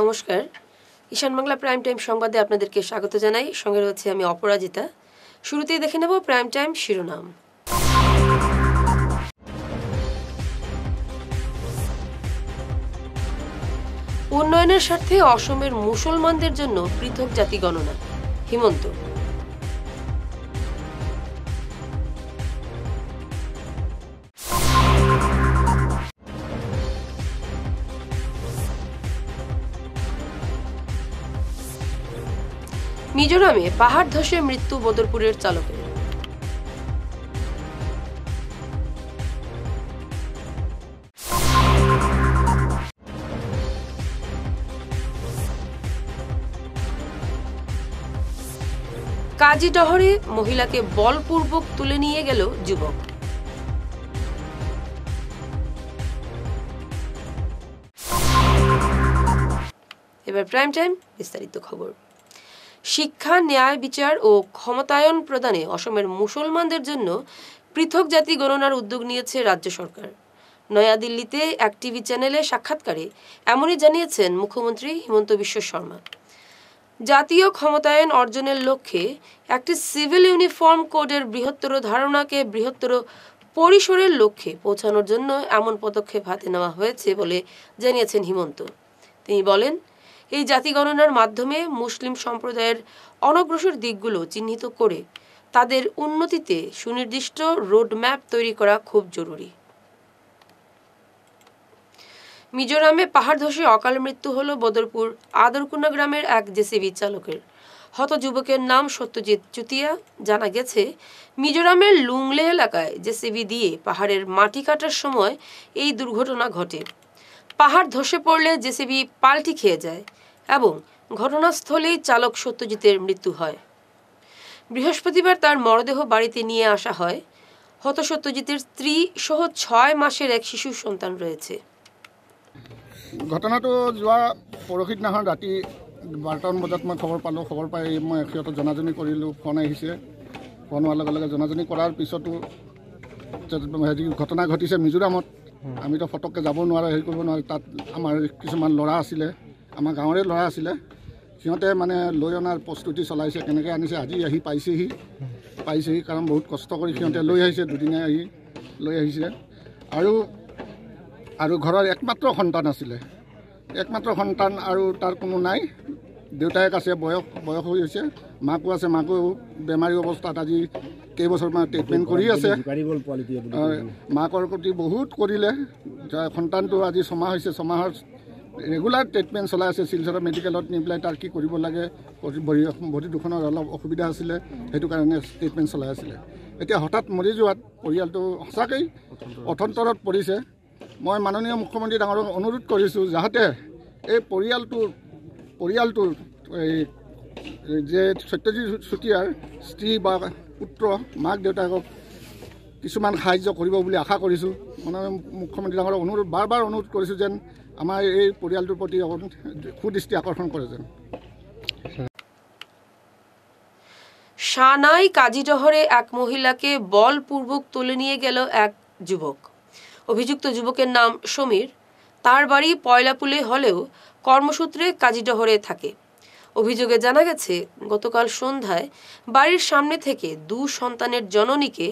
নমস্কার, ঈশান Bangla prime time সংবাদে আপনাদেরকে স্বাগত জানাই। সঙ্গে রয়েছে আমি অপরাজিতা। শুরুতেই দেখে নেব প্রাইম টাইম শিরোনাম। উন্নয়নের স্বার্থে অসমের মুসলমানদের জন্য পৃথক জাতি গণনা, হিমন্ত। মিজোরামে পাহাড় ধসে মৃত্যু বদরপুরের চালকের। কাজীডহরে মহিলাকে বলপূর্বক তুলে নিয়ে গেল যুবক। এবার প্রাইম টাইম বিস্তারিত খবর। শিক্ষা, ন্যায় বিচার ও ক্ষমতায়ন প্রদানে অসমের মুসলমানদের জন্য পৃথক জাতি গণনার উদ্যোগ নিয়েছে রাজ্য সরকার। নয়াদিল্লিতে এক টিভি চ্যানেলে সাক্ষাৎকারে এমনই জানিয়েছেন মুখ্যমন্ত্রী হিমন্ত বিশ্ব শর্মা। জাতীয় ক্ষমতায়ন অর্জনের লক্ষ্যে একটি সিভিল ইউনিফর্ম কোডের বৃহত্তর ধারণাকে বৃহত্তর পরিসরের লক্ষ্যে পৌঁছানোর জন্য এমন পদক্ষেপ হাতে নেওয়া হয়েছে বলে জানিয়েছেন হিমন্ত। তিনি বলেন, এই জাতি গণনার মাধ্যমে মুসলিম সম্প্রদায়ের অনগ্রসর দিকগুলো চিহ্নিত করে তাদের উন্নতিতে সুনির্দিষ্ট রোডম্যাপ তৈরি করা খুব জরুরি। মিজোরামে পাহাড় ধসে অকাল মৃত্যু হল বদরপুর আদরকুনা গ্রামের এক জেসিবি চালকের। হত যুবকের নাম সত্যজিৎ চুতিয়া। জানা গেছে, মিজোরামের লুংলে এলাকায় জেসিবি দিয়ে পাহাড়ের মাটি কাটার সময় এই দুর্ঘটনা ঘটে। পাহাড় ধসে পড়লে জেসিবি পাল্টি খেয়ে যায় এবং ঘটনাস্থলেই চালক সত্যজিতের মৃত্যু হয়। বৃহস্পতিবার তার মরদেহ বাড়িতে নিয়ে আসা হয়। হত সত্যজিতের স্ত্রী সহ 6 মাসের এক শিশু সন্তান রয়েছে। ঘটনাটো যোৱা পৰহি দিনাখন ৰাতি 12টামান বজাত মই খবৰ পালোঁ। খবৰ পাই মই সিহঁতক জনাজনি কৰিলোঁ। ফোন আহিছে। ফোন হোৱাৰ লগে লগে জনাজনি কৰাৰ পিছতো হেৰি ঘটনা ঘটিছে মিজোৰামত। আমিতো ফটককৈ যাব নোৱাৰোঁ, হেৰি কৰিব নোৱাৰোঁ। তাত আমাৰ কিছুমান ল'ৰা আছিলে, আমাৰ গাঁৱৰে ল'ৰা আছিলে। সিহঁতে মানে লৈ অনাৰ প্ৰস্তুতি চলাইছে। কেনেকৈ আনিছে, আজি আহি পাইছেহি কাৰণ বহুত কষ্ট কৰি সিহঁতে লৈ আহিছে। দুদিনে আহি লৈ আহিছে। আৰু ঘৰৰ একমাত্ৰ সন্তান আছিলে। একমাত্ৰ সন্তান আৰু তাৰ কোনো নাই। দেউতাক আছে, বয়স হৈ হৈছে। মাকো আছে, মাকো বেমাৰী অৱস্থাত আজি কেইবছৰমান ট্ৰিটমেণ্ট কৰি আছে। মাকৰ প্ৰতি বহুত কৰিলে। সন্তানটো আজি 6 মাহ হৈছে। 6 মাহৰ ৰেগুলাৰ ট্ৰিটমেণ্ট চলাই আছে। শিলচৰ মেডিকেলত নি পেলাই তাৰ কি কৰিব লাগে, ভৰি দুখনৰ অলপ অসুবিধা আছিলে, সেইটো কাৰণে ট্ৰিটমেণ্ট চলাই আছিলে। এতিয়া হঠাৎ মৰি যোৱাত পৰিয়ালটো সঁচাকৈ অথন্তৰত পৰিছে। মই মাননীয় মুখ্যমন্ত্ৰী ডাঙৰক অনুৰোধ কৰিছোঁ যাতে এই পৰিয়ালটোৰ যে সত্যজিৎ চুতীয়াৰ স্ত্ৰী বা পুত্ৰ, মাক দেউতাকক কিছুমান সাহায্য কৰিব বুলি আশা কৰিছোঁ। মাননীয় মুখ্যমন্ত্ৰী ডাঙৰক বাৰ অনুৰোধ কৰিছোঁ যেন আমাৰ এই পৰিয়ালটোৰ প্ৰতি সুদৃষ্টি আকৰ্ষণ কৰে যেন। সানাই কাজীডহরে এক মহিলাকে বলপূর্বক তুলে নিয়ে গেল এক যুবক। অভিযুক্ত যুবকের নাম সমীর। তার বাড়ি পয়লাপুলে হলেও কর্মসূত্রে কাজীডহরে থাকে। অভিযোগে জানা গেছে, গতকাল সন্ধ্যায় বাড়ির সামনে থেকে 2 সন্তানের জননীকে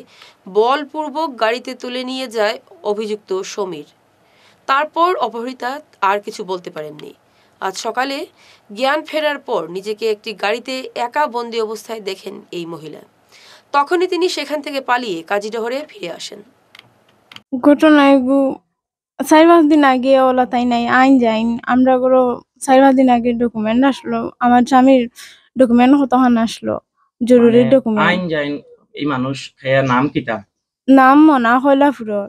বলপূর্বক গাড়িতে তুলে নিয়ে যায় অভিযুক্ত সমীর। তারপর অপহৃতা আর কিছু বলতে পারেননি। আজ সকালে জ্ঞান ফেরার পর নিজেকে একটি গাড়িতে একা বন্দি অবস্থায় দেখেন এই মহিলা। তখনই তিনি সেখান থেকে পালিয়ে কাজীডহরে ফিরে আসেন। ঘটনায় 4-5 দিন আগে ওলা তাই নাই আইন যাইন আমরা 4-5 দিন আগে ডকুমেন্ট আসলো। আমার স্বামীর ডকুমেন্ট হতহান আসলো, জরুরি ডকুমেন্ট। আইন যাইন এই মানুষ নাম কিটা? নাম মনা হইলাপুরর।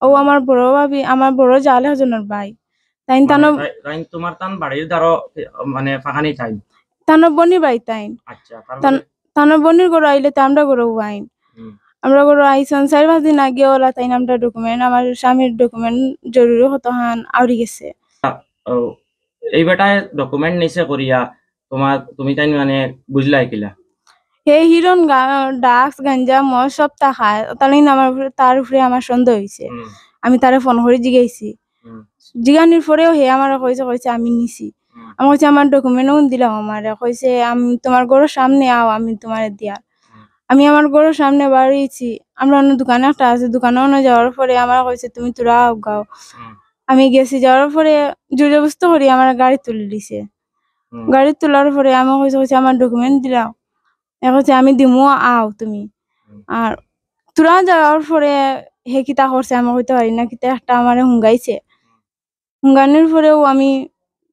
ও আমার বড় ভাবি, আমার বড় জালে হজনের ভাই। তাইন তোমার তান বাড়ির দ্বারা মানে ফাঁকানি তাইন বনি বাই তাইন। আচ্ছা, বনির গরু আইলে তো আমরা গরু আইন। আমরা গরু আইসন 4-5 দিন আগে ওলা তাইন আমরা ডকুমেন্ট, আমার স্বামীর ডকুমেন্ট জরুরি হতহান আউরি গেছে। এই বেটায় ডকুমেন্ট নিছে করিয়া তুমি তাই মানে বুঝলাই কিলা? এই হিরন ডাক্স গাঞ্জা মদ সব তা খায়। তার উপরে আমার সন্দেহ হয়েছে। আমি তারে ফোন করে জিগাইছি। জিগানির পরেও হে আমার কইছে আমি নিছি। আমি কইছি আমার ডকুমেন্টও দিলাম, আমার কইছে আমি তোমার ঘরের সামনে আও, আমি তোমার দিয়া। আমি আমার ঘরের সামনে বাড়িয়েছি, আমরা অন্য দোকানে একটা আছে, দোকানে অন্য যাওয়ার পরে আমার কইছে তুমি তোরা আও গাও। আমি গেছি, যাওয়ার পরে জোর জবস্ত করি আমার গাড়ি তুলে দিছে। গাড়ি তোলার পরে আমি কইছে আমার ডকুমেন্ট দিলাম, কইছে আমি দিমু আও তুমি। আর তোরা যাওয়ার পরে হে কিতা করছে আমি কইতে পারি না, কিতা একটা আমারে হুঙ্গাইছে, হুঙ্গানির পরেও আমি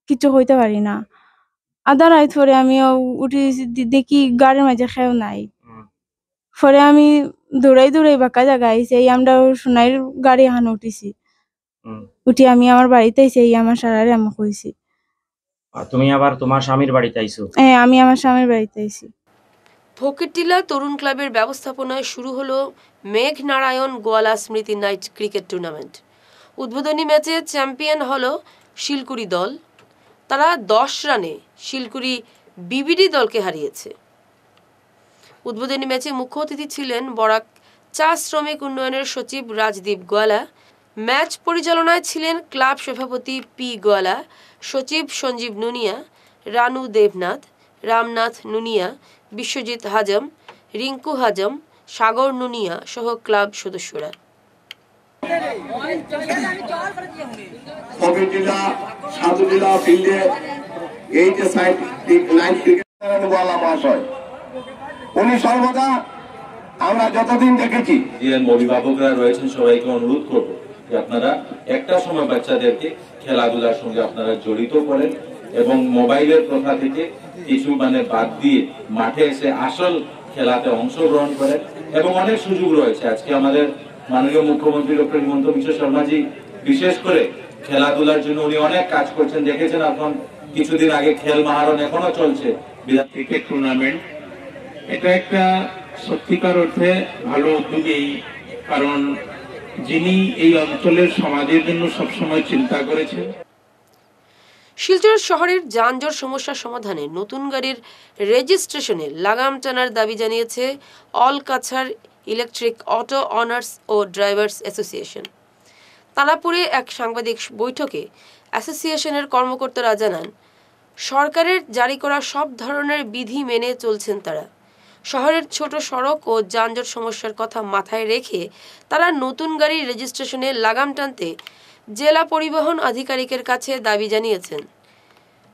কিছু হইতে পারি না। আধা রাত পরে আমি উঠি দেখি গাড়ির মাঝে খেও নাই। পরে আমি দৌড়াই দৌড়াই বাঁকা জায়গা আইছি, এই আমরা সোনাইর গাড়ি এখানে উঠিছি। উঠি আমি আমার বাড়িতে আইছি, এই আমার সারারে আমি কইছি। তুমি আবার তোমার স্বামীর বাড়িতে আইছো? হ্যাঁ, আমি আমার স্বামীর বাড়িতে আইছি। ফকিরটিলা তরুণ ক্লাবের ব্যবস্থাপনায় শুরু হলো মেঘনারায়ণ গোয়ালা স্মৃতি নাইট ক্রিকেট টুর্নামেন্ট। উদ্বোধনী ম্যাচে চ্যাম্পিয়ন হলো শিলকুড়ি দল। তারা 10 রানে শিলকুড়ি বিবিডি দলকে হারিয়েছে। উদ্বোধনী ম্যাচে মুখ্য অতিথি ছিলেন বরাক চা শ্রমিক উন্নয়নের সচিব রাজদীপ গোয়ালা। ম্যাচ পরিচালনায় ছিলেন ক্লাব সভাপতি পি গোয়ালা, সচিব সঞ্জীব নুনিয়া, রানু দেবনাথ, রামনাথ নুনিয়া, বিশ্বজিৎ হাজম, রিঙ্কু হাজম, সাগর নুনিয়া সহ ক্লাব সদস্যরা। ফকিরটিলা সাধুটিলা ফিল্ডে এই যে নাইট ক্রিকেট মহাশয়, উনি সর্বদা আমরা যতদিন দেখেছি অভিভাবকরা রয়েছেন সবাইকে অনুরোধ করব যে আপনারা একটা সময় বাচ্চাদেরকে খেলাধুলার সঙ্গে আপনারা জড়িত করেন এবং মোবাইলের প্রথা থেকে কিছু বাদ দিয়ে মাঠে এসে আসল খেলাতে অংশগ্রহণ করেন। এবং অনেক সুযোগ রয়েছে। আজকে আমাদের মাননীয় মুখ্যমন্ত্রী ডক্টর হিমন্ত বিশ্ব শর্মাজি বিশেষ করে খেলাধুলার জন্য উনি অনেক কাজ করছেন। দেখেছেন এখন কিছুদিন আগে খেল মাহারণ এখনো চলছে। ক্রিকেট টুর্নামেন্ট এটা একটা সত্যিকার অর্থে ভালো উদ্যোগই, কারণ যিনি এই অঞ্চলের সমাজের জন্য সবসময় চিন্তা করেছেন। শিলচর শহরের যানজট সমস্যার সমাধানে নতুন গাড়ির রেজিস্ট্রেশনে লাগাম টানার দাবি জানিয়েছে all Cachar electric auto owners ও ড্রাইভার্স অ্যাসোসিয়েশন। তালাপুরে এক সাংবাদিক বৈঠকে অ্যাসোসিয়েশনের কর্মকর্তারা জানান, সরকারের জারি করা সব ধরনের বিধি মেনে চলছেন তারা। শহরের ছোট সড়ক ও যানজট সমস্যার কথা মাথায় রেখে তারা নতুন গাড়ির রেজিস্ট্রেশনে লাগাম টানতে জেলা পরিবহন আধিকারিকের কাছে দাবি জানিয়েছেন।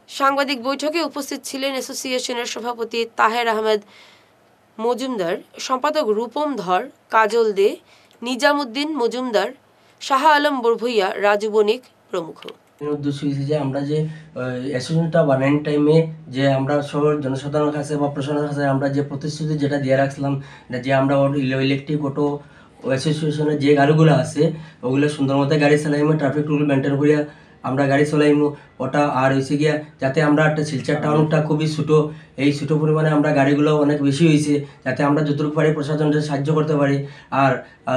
সাংবাদিক বৈঠকে উপস্থিত ছিলেন অ্যাসোসিয়েশনের সভাপতি তাহের আহমেদ মজুমদার, সম্পাদক রূপম ধর, কাজল দে, নিজামুদ্দিন মজুমদার, শাহ আলম বরভুইয়া, রাজু বণিক প্রমুখ। উদ্দেশ্য হয়েছে যে আমরা যে অ্যাসোসিয়েশনটা বানানোর টাইমে যে আমরা সব জনসাধারণের কাছে বা প্রশাসনের কাছে আমরা যে প্রতিশ্রুতি যেটা দিয়ে রাখছিলাম, যে আমরা ইলেকট্রিক অটো অ্যাসোসিয়েশনের যে গাড়িগুলো আছে ওগুলো সুন্দর মতো গাড়ি চালাইমো, ট্রাফিক রুল মেনটেন করিয়া আমরা গাড়ি চালাইমো ওটা। আর হয়েছে গিয়া যাতে আমরা একটা শিলচর টাউনটা খুবই ছোটো, এই ছোটো পরিমাণে আমরা গাড়িগুলো অনেক বেশি হয়েছে, যাতে আমরা যতটুকু পারি প্রশাসনকে সাহায্য করতে পারি। আর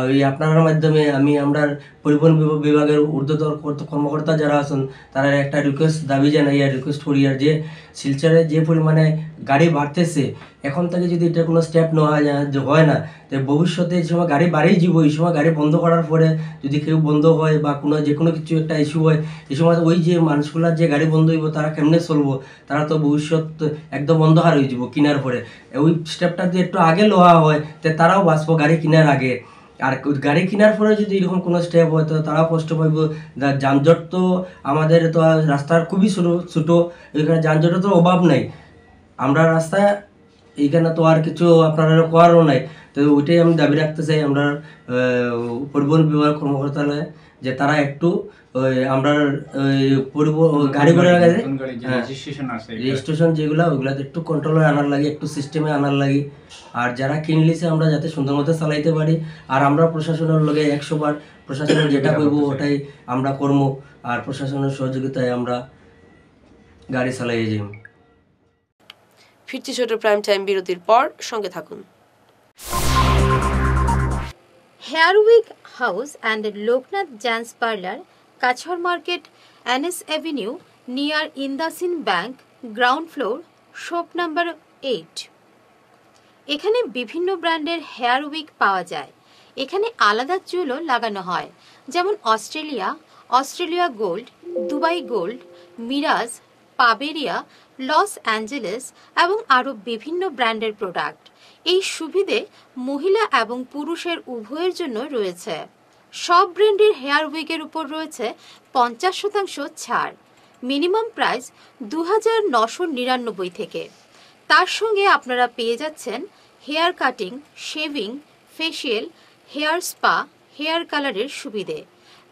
ওই আপনার মাধ্যমে আমি আমরা পরিবহন বিভাগের ঊর্ধ্বতন কর্মকর্তা যারা আছেন তারা একটা রিকোয়েস্ট দাবি জানাই আর রিকোয়েস্ট করি, আর যে শিলচরে যে পরিমাণে গাড়ি বাড়তেছে এখন থেকে যদি এটা কোনো স্টেপ নেওয়া হয় না, তো ভবিষ্যতে যে সময় গাড়ি বাড়িয়ে যাব, এই সময় গাড়ি বন্ধ করার পরে যদি কেউ বন্ধ হয় বা কোনো যে কোনো কিছু একটা ইস্যু হয়, এই সময় ওই যে মানুষগুলার যে গাড়ি বন্ধ হইব তারা কেমনে চলবো, তারা তো ভবিষ্যৎ একদম অন্ধকার হয়ে যাব কিনার পরে। ওই স্টেপটা যদি একটু আগে লওয়া হয় তো তারাও বাঁচবো গাড়ি কেনার আগে। আর গাড়ি কেনার পরে যদি এরকম কোনো স্টেপ হয় তো তারাও কষ্ট পাইব। যানজট তো আমাদের তো রাস্তার খুবই ছোটো, এখানে যানজটের তো অভাব নাই। আমরা রাস্তায় এইখানে তো আর কিছু আপনারা করারও নাই, তো ওইটাই আমি দাবি রাখতে চাই আমরা পরিবহন বিভাগ কর্মকর্তালয়ে, যে তারা একটু আমরা গাড়িগুলোর কাছে রেজিস্ট্রেশন যেগুলো ওইগুলোতে একটু কন্ট্রোলে আনার লাগে, একটু সিস্টেমে আনার লাগে। আর যারা কিনলিছে আমরা যাতে সুন্দর মতো চালাইতে পারি। আর আমরা প্রশাসনের লগে 100 বার প্রশাসনের যেটা করবো ওটাই আমরা করবো, আর প্রশাসনের সহযোগিতায় আমরা গাড়ি চালাই যাই। ফিরছি ছোট প্রাইম টাইম বিরতির পর, সঙ্গে থাকুন। Hair wick house and Loknath gents parlour, Cachar market, NS Avenue, near IndusInd bank, ground floor, shop number 8। এখানে বিভিন্ন ব্র্যান্ডের হেয়ার উইক পাওয়া যায়। এখানে আলাদা চুলও লাগানো হয়, যেমন অস্ট্রেলিয়া গোল্ড, দুবাই গোল্ড, মিরাজ, পাবেরিয়া, লস অ্যাঞ্জেলেস এবং আরও বিভিন্ন ব্র্যান্ডের প্রোডাক্ট। এই সুবিধে মহিলা এবং পুরুষের উভয়ের জন্য রয়েছে। সব ব্র্যান্ডের হেয়ার উইগের উপর রয়েছে 50% ছাড়। মিনিমাম প্রাইস 2999 থেকে। তার সঙ্গে আপনারা পেয়ে যাচ্ছেন hair cutting, shaving, facial, hair spa, hair কালারের সুবিধে।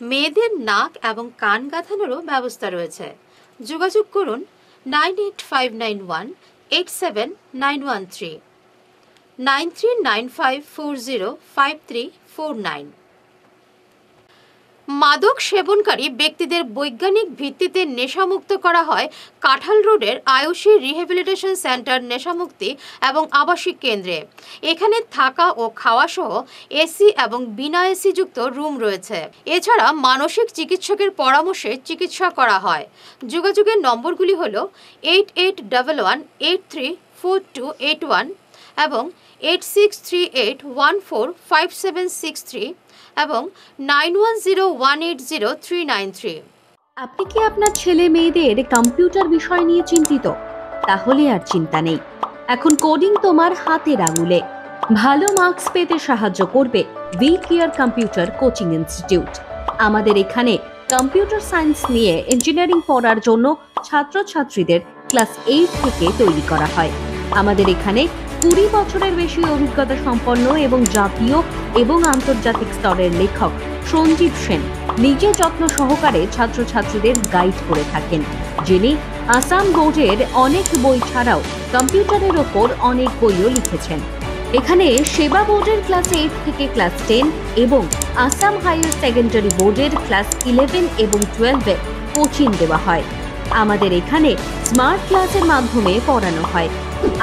মেয়েদের নাক এবং কান গাঁথানোরও ব্যবস্থা রয়েছে। যোগাযোগ করুন 9859187913, 9395405349। মাদক সেবনকারী ব্যক্তিদের বৈজ্ঞানিক ভিত্তিতে নেশামুক্ত করা হয় কাঁঠাল রোডের আয়ুষী রিহ্যাবিলিটেশন সেন্টার নেশামুক্তি এবং আবাসিক কেন্দ্রে। এখানে থাকা ও খাওয়া সহ এসি এবং বিনা এসি যুক্ত রুম রয়েছে। এছাড়া মানসিক চিকিৎসকের পরামর্শে চিকিৎসা করা হয়। যোগাযোগের নম্বরগুলি হল 8811834281 এবং 8638145763 এবং 9101803993। আপনি কি আপনার ছেলে মেয়েদের কম্পিউটার বিষয় নিয়ে চিন্তিত? তাহলে আর চিন্তা নেই, এখন কোডিং তোমার হাতের আঙুলে। ভালো মার্কস পেতে সাহায্য করবে we care computer coaching institute. আমাদের এখানে কম্পিউটার সায়েন্স নিয়ে ইঞ্জিনিয়ারিং পড়ার জন্য ছাত্রছাত্রীদের ক্লাস 8 থেকে তৈরি করা হয়। আমাদের এখানে 20 বছরের বেশি অভিজ্ঞতা সম্পন্ন এবং জাতীয় এবং আন্তর্জাতিক স্তরের লেখক সঞ্জীব সেন নিজে যত্ন সহকারে ছাত্রছাত্রীদের গাইড করে থাকেন, যিনি আসাম বোর্ডের অনেক বই ছাড়াও কম্পিউটারের ওপর অনেক বইও লিখেছেন। এখানে সেবা বোর্ডের ক্লাস 8 থেকে ক্লাস 10 এবং আসাম হাইয়ার সেকেন্ডারি বোর্ডের ক্লাস 11 এবং 12-এ কোচিং দেওয়া হয়। আমাদের এখানে স্মার্ট ক্লাসের মাধ্যমে পড়ানো হয়।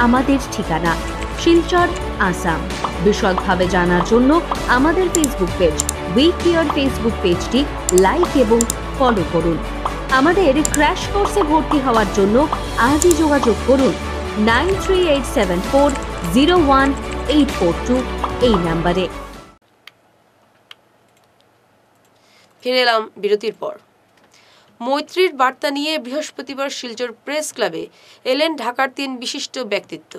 আমাদের ঠিকানা শিলচর, আসাম। বিশদভাবে জানার জন্য আমাদের Facebook page we care Facebook পেজটি লাইক এবং ফলো করুন। আমাদের ক্র্যাশ কোর্সে ভর্তি হওয়ার জন্য আজই যোগাযোগ করুন 9387401842 এই নম্বরে। ফিরে এলাম বিরতির পর। মৈত্রীর বার্তা নিয়ে বৃহস্পতিবার শিলচর প্রেস ক্লাবে এলেন ঢাকার 3 বিশিষ্ট ব্যক্তিত্ব।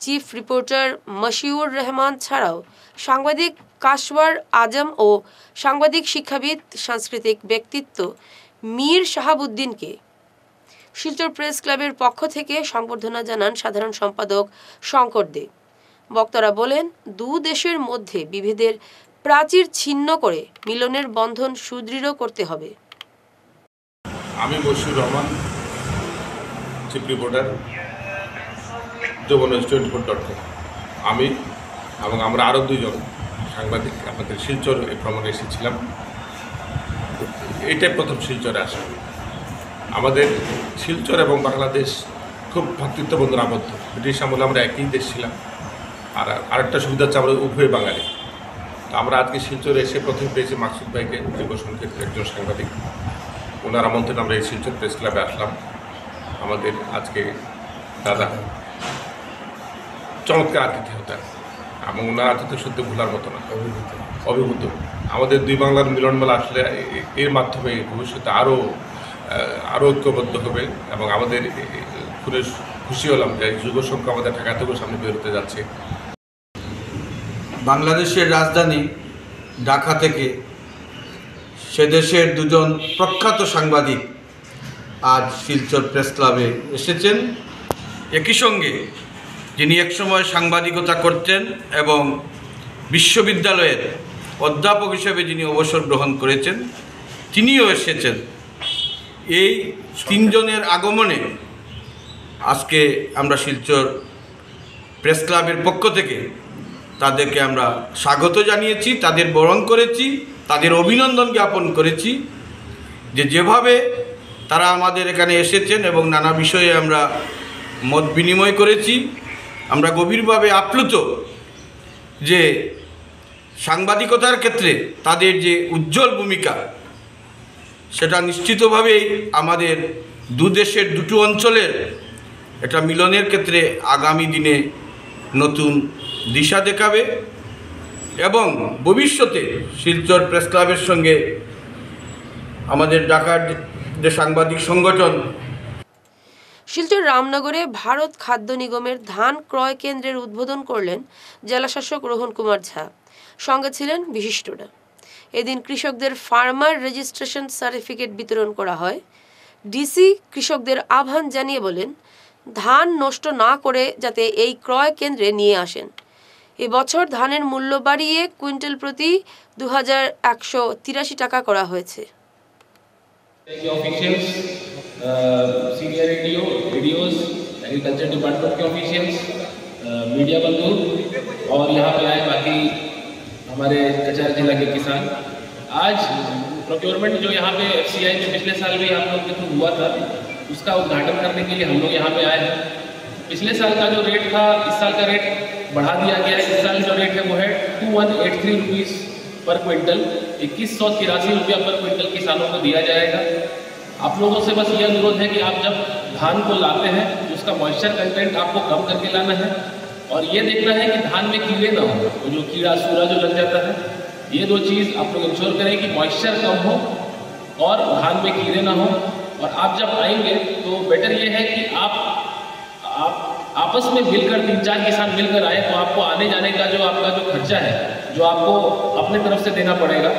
চিফ রিপোর্টার মশিউর রহমান ছাড়াও সাংবাদিক কাশওয়ার আজম ও সাংবাদিক শিক্ষাবিদ সাংস্কৃতিক ব্যক্তিত্ব মীর শাহাবুদ্দিনকে শিলচর প্রেস ক্লাবের পক্ষ থেকে সংবর্ধনা জানান সাধারণ সম্পাদক শঙ্কর দে। বক্তারা বলেন, দু দেশের মধ্যে বিভেদের প্রাচীর ছিন্ন করে মিলনের বন্ধন সুদৃঢ় করতে হবে। আমি মশিউর রহমান, চিফ রিপোর্টার, যৌবন24.com। আমি এবং আমরা আরও 2 জন সাংবাদিক আমাদের শিলচর এই ভ্রমণে এসেছিলাম। এইটাই প্রথম শিলচরে আসা। আমাদের শিলচর এবং বাংলাদেশ খুব ভ্রাতৃত্ববন্ধন আবদ্ধ। ব্রিটিশ আমলে আমরা একই দেশ ছিলাম। আর আরেকটা সুবিধা হচ্ছে আমরা উভয় বাঙালি। তো আমরা আজকে শিলচরে এসে প্রথম পেয়েছি মাকসুদ ভাইকে, যুবসংখ্যের একজন সাংবাদিক। ওনার আমন্ত্রণে আমরা এই শিলচর প্রেস ক্লাবে আসলাম। আমাদের আজকে দাদা চমৎকার আতিথ্য হতেন এবং ওনার আতিথ্য সত্যি ভোলার মতো না, অভিভূত। আমাদের 2 বাংলার মিলনমেলা আসলে এর মাধ্যমে ভবিষ্যতে আরও ঐক্যবদ্ধ হবে এবং আমাদের খুশি হলাম যে যুব সংখ্যা আমাদের ঢাকা থেকেও সামনে বেরোতে যাচ্ছে। বাংলাদেশের রাজধানী ঢাকা থেকে সে দেশের 2 জন প্রখ্যাত সাংবাদিক আজ শিলচর প্রেস ক্লাবে এসেছেন। একই সঙ্গে যিনি একসময় সাংবাদিকতা করতেন এবং বিশ্ববিদ্যালয়ের অধ্যাপক হিসেবে যিনি অবসর গ্রহণ করেছেন, তিনিও এসেছেন। এই 3 জনের আগমনে আজকে আমরা শিলচর প্রেস ক্লাবের পক্ষ থেকে তাদেরকে আমরা স্বাগত জানিয়েছি, তাদের বরণ করেছি, তাদের অভিনন্দন জ্ঞাপন করেছি যেভাবে তারা আমাদের এখানে এসেছেন এবং নানা বিষয়ে আমরা মত বিনিময় করেছি। আমরা গভীরভাবে আপ্লুত যে সাংবাদিকতার ক্ষেত্রে তাদের যে উজ্জ্বল ভূমিকা, সেটা নিশ্চিতভাবেই আমাদের 2 দেশের 2 অঞ্চলের একটা মিলনের ক্ষেত্রে আগামী দিনে নতুন দিশা দেখাবে এবং ভবিষ্যতে শিলচর প্রেস ক্লাবের সঙ্গে আমাদের ঢাকার যে সাংবাদিক সংগঠন। শিলচর রামনগরে ভারত খাদ্য নিগমের ধান ক্রয় কেন্দ্রের উদ্বোধন করলেন জেলাশাসক রোহন কুমার ঝা। সঙ্গে ছিলেন বিশিষ্টরা। এদিন কৃষকদের ফার্মার রেজিস্ট্রেশন সার্টিফিকেট বিতরণ করা হয়। ডিসি কৃষকদের আহ্বান জানিয়ে বলেন, ধান নষ্ট না করে যাতে এই ক্রয় কেন্দ্রে নিয়ে আসেন। এবছর ধানের মূল্য বাড়িয়ে কুইন্টাল প্রতি 2183 টাকা করা হয়েছে। सीनियर वीडियोस, एग्रीकल्चर डिपार्टमेंट के ऑफिशियल्स, मीडिया बंधु और यहाँ पे आए बाकी हमारे कचहरी जिला के किसान। आज प्रोक्योरमेंट जो यहाँ पे FCI में पिछले साल भी आप लोग के थ्रू हुआ था, उसका उद्घाटन करने के लिए हम लोग यहाँ पे आए हैं। पिछले साल का जो रेट था, इस साल का रेट बढ़ा दिया गया है। इस साल जो रेट है वो है 2183 रुपीज़ पर क्विंटल, 2183 रुपया पर क्विंटल किसानों को दिया जाएगा। आप लोगों से बस ये अनुरोध है कि आप जब धान को लाते हैं तो उसका मॉइस्चर कंटेंट आपको कम करके लाना है और ये देखना है कि धान में कीड़े ना हो, तो जो कीड़ा सूरा जो लग जाता है, ये दो चीज़ आप लोग इंश्योर करें कि मॉइस्चर कम हो और धान में कीड़े ना हो। और आप जब आएंगे तो बेटर ये है कि आप आपस में मिलकर 3-4 किसान मिलकर आए, तो आपको आने जाने का जो आपका जो खर्चा है, जो आपको अपने तरफ से देना पड़ेगा,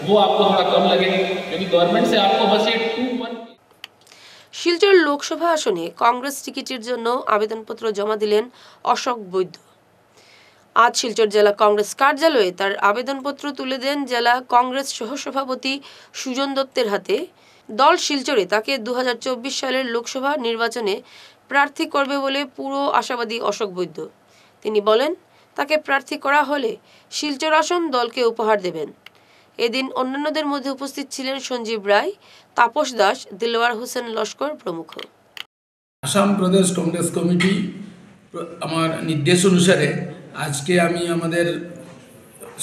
वो आपको थोड़ा कम लगेगा, क्योंकि गवर्नमेंट से आपको बस ये 2-1। শিলচর লোকসভা আসনে কংগ্রেস টিকিটের জন্য আবেদনপত্র জমা দিলেন অশোক বৈদ্য। আজ শিলচর জেলা কংগ্রেস কার্যালয়ে তার আবেদনপত্র তুলে দেন জেলা কংগ্রেস সহসভাপতি সুজন দত্তের হাতে। দল শিলচরে তাকে 2024 সালের লোকসভা নির্বাচনে প্রার্থী করবে বলে পুরো আশাবাদী অশোক বৈদ্য। তিনি বলেন, তাকে প্রার্থী করা হলে শিলচর আসন দলকে উপহার দেবেন। এদিন অন্যান্যদের মধ্যে উপস্থিত ছিলেন সঞ্জীব রায়, তাপস দাস, দিলওয়ার হোসেন লস্কর প্রমুখ। আসাম প্রদেশ কংগ্রেস কমিটি আমার নির্দেশ অনুসারে আজকে আমি আমাদের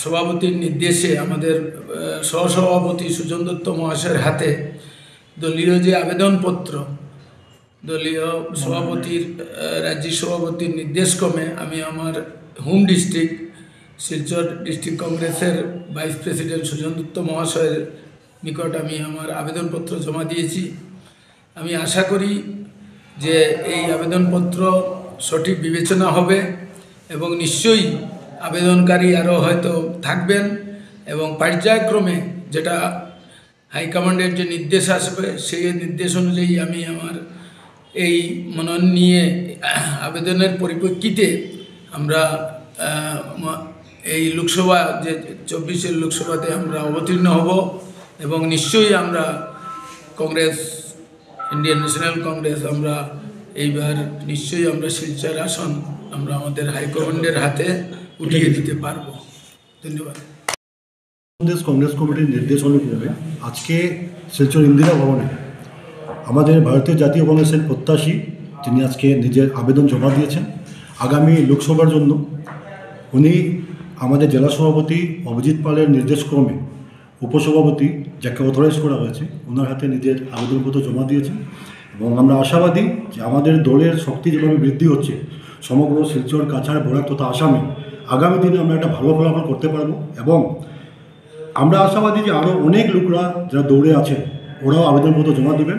সভাপতির নির্দেশে আমাদের সহসভাপতি সুজন দত্ত মহাশয়ের হাতে দলীয় যে আবেদনপত্র, দলীয় সভাপতির রাজ্যিক সভাপতির নির্দেশক্রমে আমি আমার হোম ডিস্ট্রিক্ট শিলচর ডিস্ট্রিক্ট কংগ্রেসের ভাইস প্রেসিডেন্ট সুজন দত্ত মহাশয়ের নিকট আমি আমার আবেদনপত্র জমা দিয়েছি। আমি আশা করি যে এই আবেদনপত্র সঠিক বিবেচনা হবে এবং নিশ্চয়ই আবেদনকারী আরও হয়তো থাকবেন এবং পর্যায়ক্রমে যেটা হাইকমান্ডের যে নির্দেশ আসবে সেই নির্দেশ অনুযায়ী আমি আমার এই মনন নিয়ে আবেদনের পরিপ্রেক্ষিতে আমরা এই লোকসভা যে 24-এর লোকসভাতে আমরা অবতীর্ণ হব এবং নিশ্চয়ই আমরা কংগ্রেস, ইন্ডিয়ান ন্যাশনাল কংগ্রেস, আমরা এইবার নিশ্চয়ই আমরা শিলচর আসন আমরা আমাদের হাইকমান্ডের হাতে উঠিয়ে দিতে পারব। ধন্যবাদ। প্রদেশ কংগ্রেস কমিটির নির্দেশ অনুক্রমে আজকে শিলচর ইন্দিরা ভবনে আমাদের ভারতীয় জাতীয় কংগ্রেসের প্রত্যাশী যিনি আজকে নিজের আবেদন জমা দিয়েছেন আগামী লোকসভার জন্য, উনি আমাদের জেলা সভাপতি অভিজিৎ পালের নির্দেশক্রমে উপসভাপতি যাকে অথরাইজ করা হয়েছে ওনার হাতে নিজের আবেদনপত্র জমা দিয়েছেন এবং আমরা আশাবাদী যে আমাদের দলের শক্তি যেভাবে বৃদ্ধি হচ্ছে সমগ্র শিলচর, কাছাড়, বরাক তথা আসামে আগামী দিনে আমরা একটা ভালো ফলাফল করতে পারবো এবং আমরা আশাবাদী যে আরও অনেক লোকরা যারা দৌড়ে আছেন ওরাও আবেদনপত্র জমা দেবেন।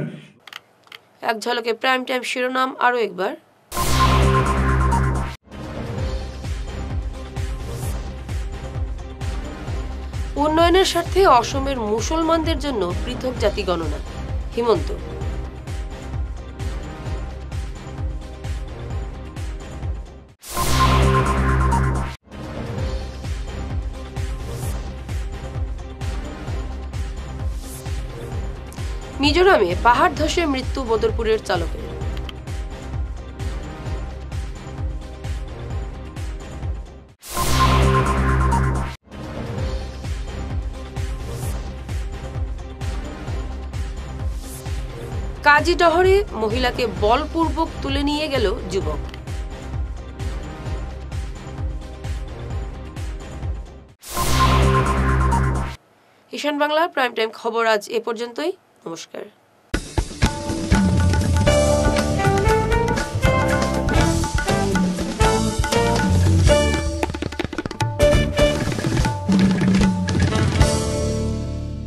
এক ঝলকে প্রাইম টাইম শিরোনাম আরও একবার। উন্নয়নের স্বার্থে অসমের মুসলমানদের জন্য পৃথক জাতি গণনা, হিমন্ত। মিজোরামে পাহাড় ধসে মৃত্যু বদরপুরের চালকের। কাজীডহরে মহিলাকে বলপূর্বক তুলে নিয়ে গেল যুবক। ঈশান বাংলা প্রাইম টাইম খবর আজ এ পর্যন্তই। নমস্কার।